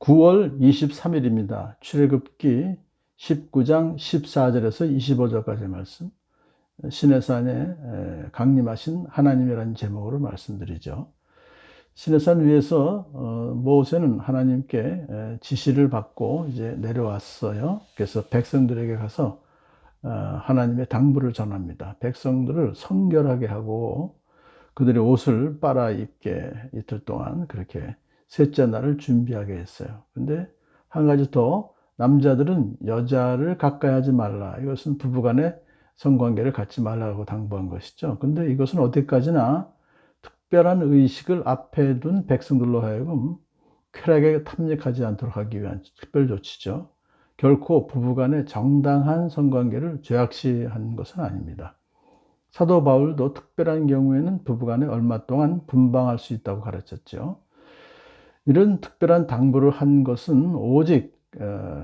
9월 23일입니다. 출애굽기 19장 14절에서 25절까지 말씀. 시내산에 강림하신 하나님이라는 제목으로 말씀드리죠. 시내산 위에서 모세는 하나님께 지시를 받고 이제 내려왔어요. 그래서 백성들에게 가서 하나님의 당부를 전합니다. 백성들을 성결하게 하고 그들의 옷을 빨아 입게 이틀 동안 그렇게 셋째 날을 준비하게 했어요. 근데 한 가지 더, 남자들은 여자를 가까이 하지 말라. 이것은 부부간의 성관계를 갖지 말라고 당부한 것이죠. 근데 이것은 어디까지나 특별한 의식을 앞에 둔 백성들로 하여금 쾌락에 탐닉하지 않도록 하기 위한 특별 조치죠. 결코 부부간의 정당한 성관계를 죄악시한 것은 아닙니다. 사도 바울도 특별한 경우에는 부부간에 얼마 동안 분방할 수 있다고 가르쳤죠. 이런 특별한 당부를 한 것은 오직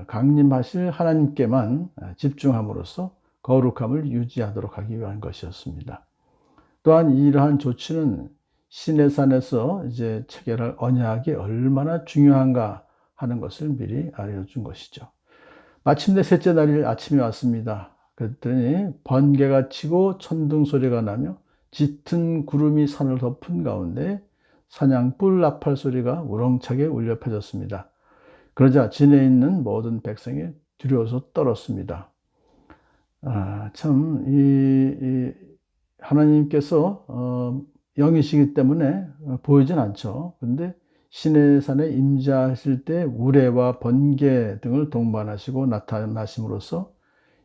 강림하실 하나님께만 집중함으로써 거룩함을 유지하도록 하기 위한 것이었습니다. 또한 이러한 조치는 시내산에서 이제 체결할 언약이 얼마나 중요한가 하는 것을 미리 알려준 것이죠. 마침내 셋째 날일 아침이 왔습니다. 그랬더니 번개가 치고 천둥 소리가 나며 짙은 구름이 산을 덮은 가운데 사냥뿔 나팔 소리가 우렁차게 울려 퍼졌습니다. 그러자 진에 있는 모든 백성이 두려워서 떨었습니다. 참, 하나님께서 영이시기 때문에 보이진 않죠. 근데 시내산에 임재하실 때 우레와 번개 등을 동반하시고 나타나심으로써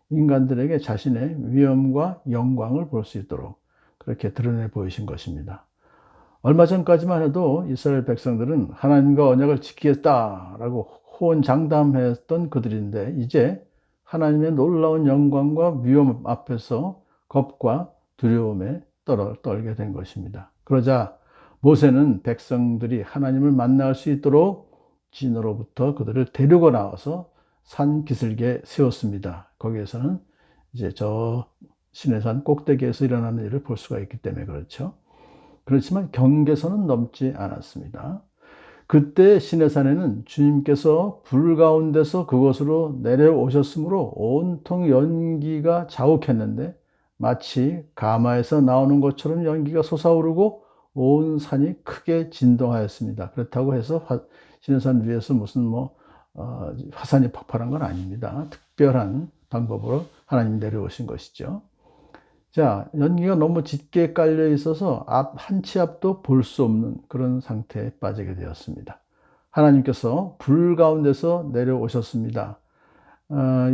인간들에게 자신의 위엄과 영광을 볼 수 있도록 그렇게 드러내 보이신 것입니다. 얼마 전까지만 해도 이스라엘 백성들은 하나님과 언약을 지키겠다라고 호언장담했던 그들인데, 이제 하나님의 놀라운 영광과 위엄 앞에서 겁과 두려움에 떨게 된 것입니다. 그러자 모세는 백성들이 하나님을 만날 수 있도록 진으로부터 그들을 데리고 나와서 산 기슭에 세웠습니다. 거기에서는 이제 저 시내산 꼭대기에서 일어나는 일을 볼 수가 있기 때문에 그렇죠. 그렇지만 경계선은 넘지 않았습니다. 그때 시내산에는 주님께서 불 가운데서 그곳으로 내려오셨으므로 온통 연기가 자욱했는데, 마치 가마에서 나오는 것처럼 연기가 솟아오르고 온 산이 크게 진동하였습니다. 그렇다고 해서 시내산 위에서 무슨 화산이 폭발한 건 아닙니다. 특별한 방법으로 하나님이 내려오신 것이죠. 자, 연기가 너무 짙게 깔려 있어서 한 치 앞도 볼 수 없는 그런 상태에 빠지게 되었습니다. 하나님께서 불 가운데서 내려오셨습니다.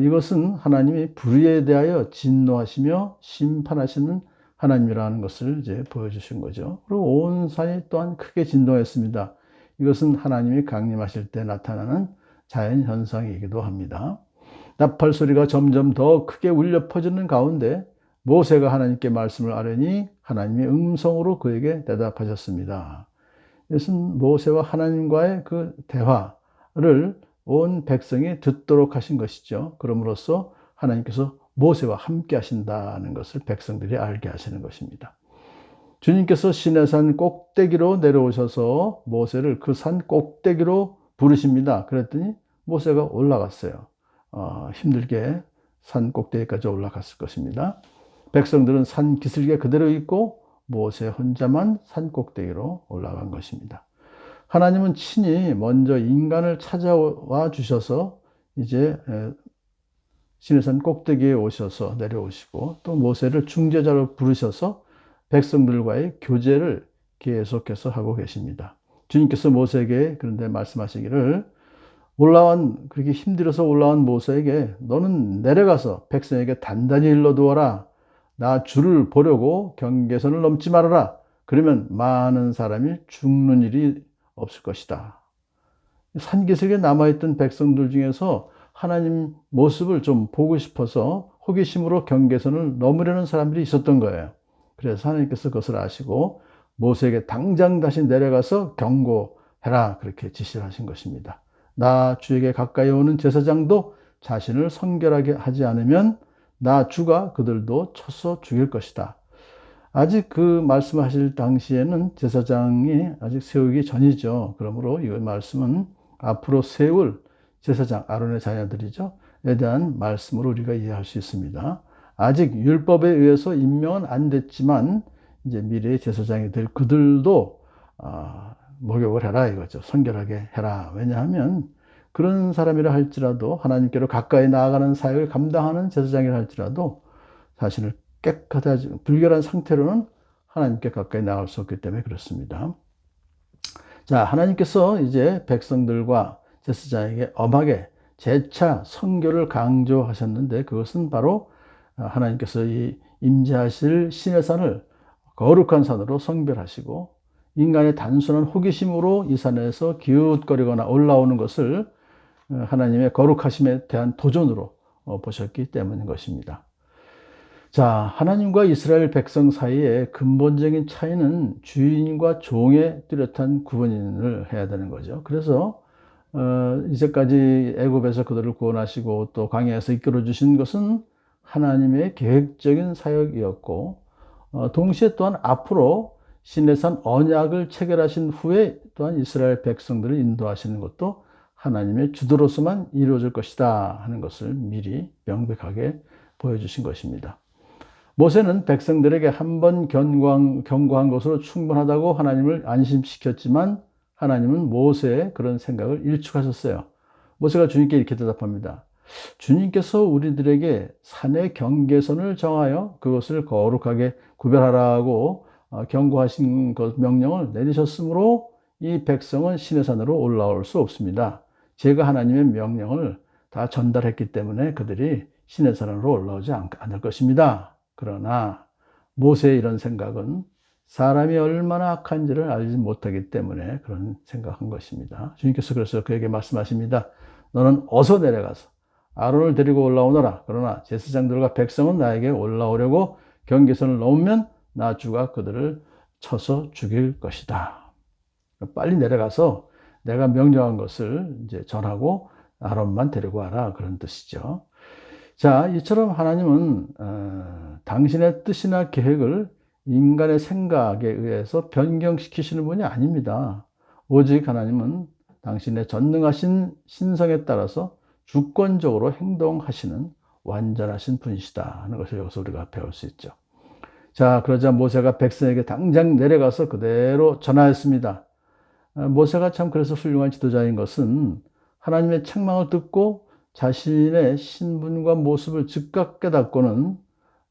이것은 하나님이 불에 대하여 진노하시며 심판하시는 하나님이라는 것을 이제 보여주신 거죠. 그리고 온 산이 또한 크게 진동했습니다. 이것은 하나님이 강림하실 때 나타나는 자연 현상이기도 합니다. 나팔 소리가 점점 더 크게 울려 퍼지는 가운데 모세가 하나님께 말씀을 아뢰니 하나님의 음성으로 그에게 대답하셨습니다. 이것은 모세와 하나님과의 그 대화를 온 백성이 듣도록 하신 것이죠. 그럼으로써 하나님께서 모세와 함께 하신다는 것을 백성들이 알게 하시는 것입니다. 주님께서 시내산 꼭대기로 내려오셔서 모세를 그 산 꼭대기로 부르십니다. 그랬더니 모세가 올라갔어요. 힘들게 산 꼭대기까지 올라갔을 것입니다. 백성들은 산 기슭에 그대로 있고 모세 혼자만 산 꼭대기로 올라간 것입니다. 하나님은 친히 먼저 인간을 찾아와 주셔서 이제 시내산 꼭대기에 오셔서 내려오시고, 또 모세를 중재자로 부르셔서 백성들과의 교제를 계속해서 하고 계십니다. 주님께서 모세에게 그런데 말씀하시기를, 그렇게 힘들어서 올라온 모세에게 너는 내려가서 백성에게 단단히 일러두어라. 나 주를 보려고 경계선을 넘지 말아라. 그러면 많은 사람이 죽는 일이 없을 것이다. 산기슭에 남아있던 백성들 중에서 하나님 모습을 좀 보고 싶어서 호기심으로 경계선을 넘으려는 사람들이 있었던 거예요. 그래서 하나님께서 그것을 아시고 모세에게 당장 다시 내려가서 경고해라, 그렇게 지시를 하신 것입니다. 나 주에게 가까이 오는 제사장도 자신을 성결하게 하지 않으면 나 주가 그들도 쳐서 죽일 것이다. 아직 그 말씀하실 당시에는 제사장이 아직 세우기 전이죠. 그러므로 이 말씀은 앞으로 세울 제사장 아론의 자녀들이죠. 에 대한 말씀으로 우리가 이해할 수 있습니다. 아직 율법에 의해서 임명은 안 됐지만 이제 미래의 제사장이 될 그들도 목욕을 해라 이거죠. 성결하게 해라. 왜냐하면 그런 사람이라 할지라도 하나님께로 가까이 나아가는 사역을 감당하는 제사장이라 할지라도 자신을 깨끗하지 불결한 상태로는 하나님께 가까이 나갈 수 없기 때문에 그렇습니다. 자, 하나님께서 이제 백성들과 제사장에게 엄하게 재차 성결을 강조하셨는데 그것은 바로 하나님께서 이 임재하실 신의 산을 거룩한 산으로 성별하시고 인간의 단순한 호기심으로 이 산에서 기웃거리거나 올라오는 것을 하나님의 거룩하심에 대한 도전으로 보셨기 때문인 것입니다. 자, 하나님과 이스라엘 백성 사이의 근본적인 차이는 주인과 종의 뚜렷한 구분을 해야 되는 거죠. 그래서 이제까지 애굽에서 그들을 구원하시고 또 광야에서 이끌어 주신 것은 하나님의 계획적인 사역이었고 동시에 또한 앞으로 시내산 언약을 체결하신 후에 또한 이스라엘 백성들을 인도하시는 것도 하나님의 주도로서만 이루어질 것이다 하는 것을 미리 명백하게 보여주신 것입니다. 모세는 백성들에게 한 번 경고한 것으로 충분하다고 하나님을 안심시켰지만 하나님은 모세의 그런 생각을 일축하셨어요. 모세가 주님께 이렇게 대답합니다. 주님께서 우리들에게 산의 경계선을 정하여 그것을 거룩하게 구별하라고 경고하신 명령을 내리셨으므로 이 백성은 시내산으로 올라올 수 없습니다. 제가 하나님의 명령을 다 전달했기 때문에 그들이 시내산으로 올라오지 않을 것입니다. 그러나 모세의 이런 생각은 사람이 얼마나 악한지를 알지 못하기 때문에 그런 생각한 것입니다. 주님께서 그래서 그에게 말씀하십니다. 너는 어서 내려가서 아론을 데리고 올라오너라. 그러나 제사장들과 백성은 나에게 올라오려고 경계선을 넘으면 나 주가 그들을 쳐서 죽일 것이다. 빨리 내려가서 내가 명령한 것을 이제 전하고 아론만 데리고 와라. 그런 뜻이죠. 자, 이처럼 하나님은 당신의 뜻이나 계획을 인간의 생각에 의해서 변경시키시는 분이 아닙니다. 오직 하나님은 당신의 전능하신 신성에 따라서 주권적으로 행동하시는 완전하신 분이시다 하는 것을 여기서 우리가 배울 수 있죠. 자, 그러자 모세가 백성에게 당장 내려가서 그대로 전하였습니다. 모세가 참 그래서 훌륭한 지도자인 것은 하나님의 책망을 듣고 자신의 신분과 모습을 즉각 깨닫고는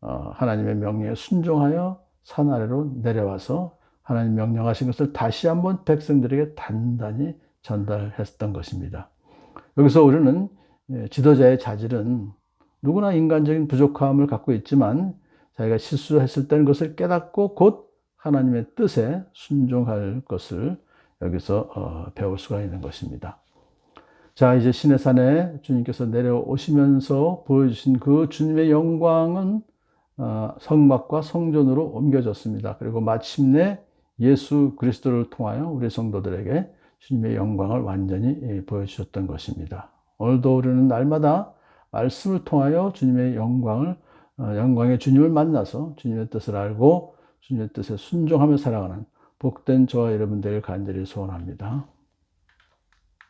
하나님의 명령에 순종하여 산 아래로 내려와서 하나님 명령하신 것을 다시 한번 백성들에게 단단히 전달했던 것입니다. 여기서 우리는 지도자의 자질은 누구나 인간적인 부족함을 갖고 있지만 자기가 실수했을 때는 그것을 깨닫고 곧 하나님의 뜻에 순종할 것을 여기서 배울 수가 있는 것입니다. 자, 이제 시내산에 주님께서 내려오시면서 보여주신 그 주님의 영광은 성막과 성전으로 옮겨졌습니다. 그리고 마침내 예수 그리스도를 통하여 우리 성도들에게 주님의 영광을 완전히 보여주셨던 것입니다. 오늘도 우리는 날마다 말씀을 통하여 주님의 영광의 주님을 만나서 주님의 뜻을 알고 주님의 뜻에 순종하며 살아가는 복된 저와 여러분 되길 간절히 소원합니다.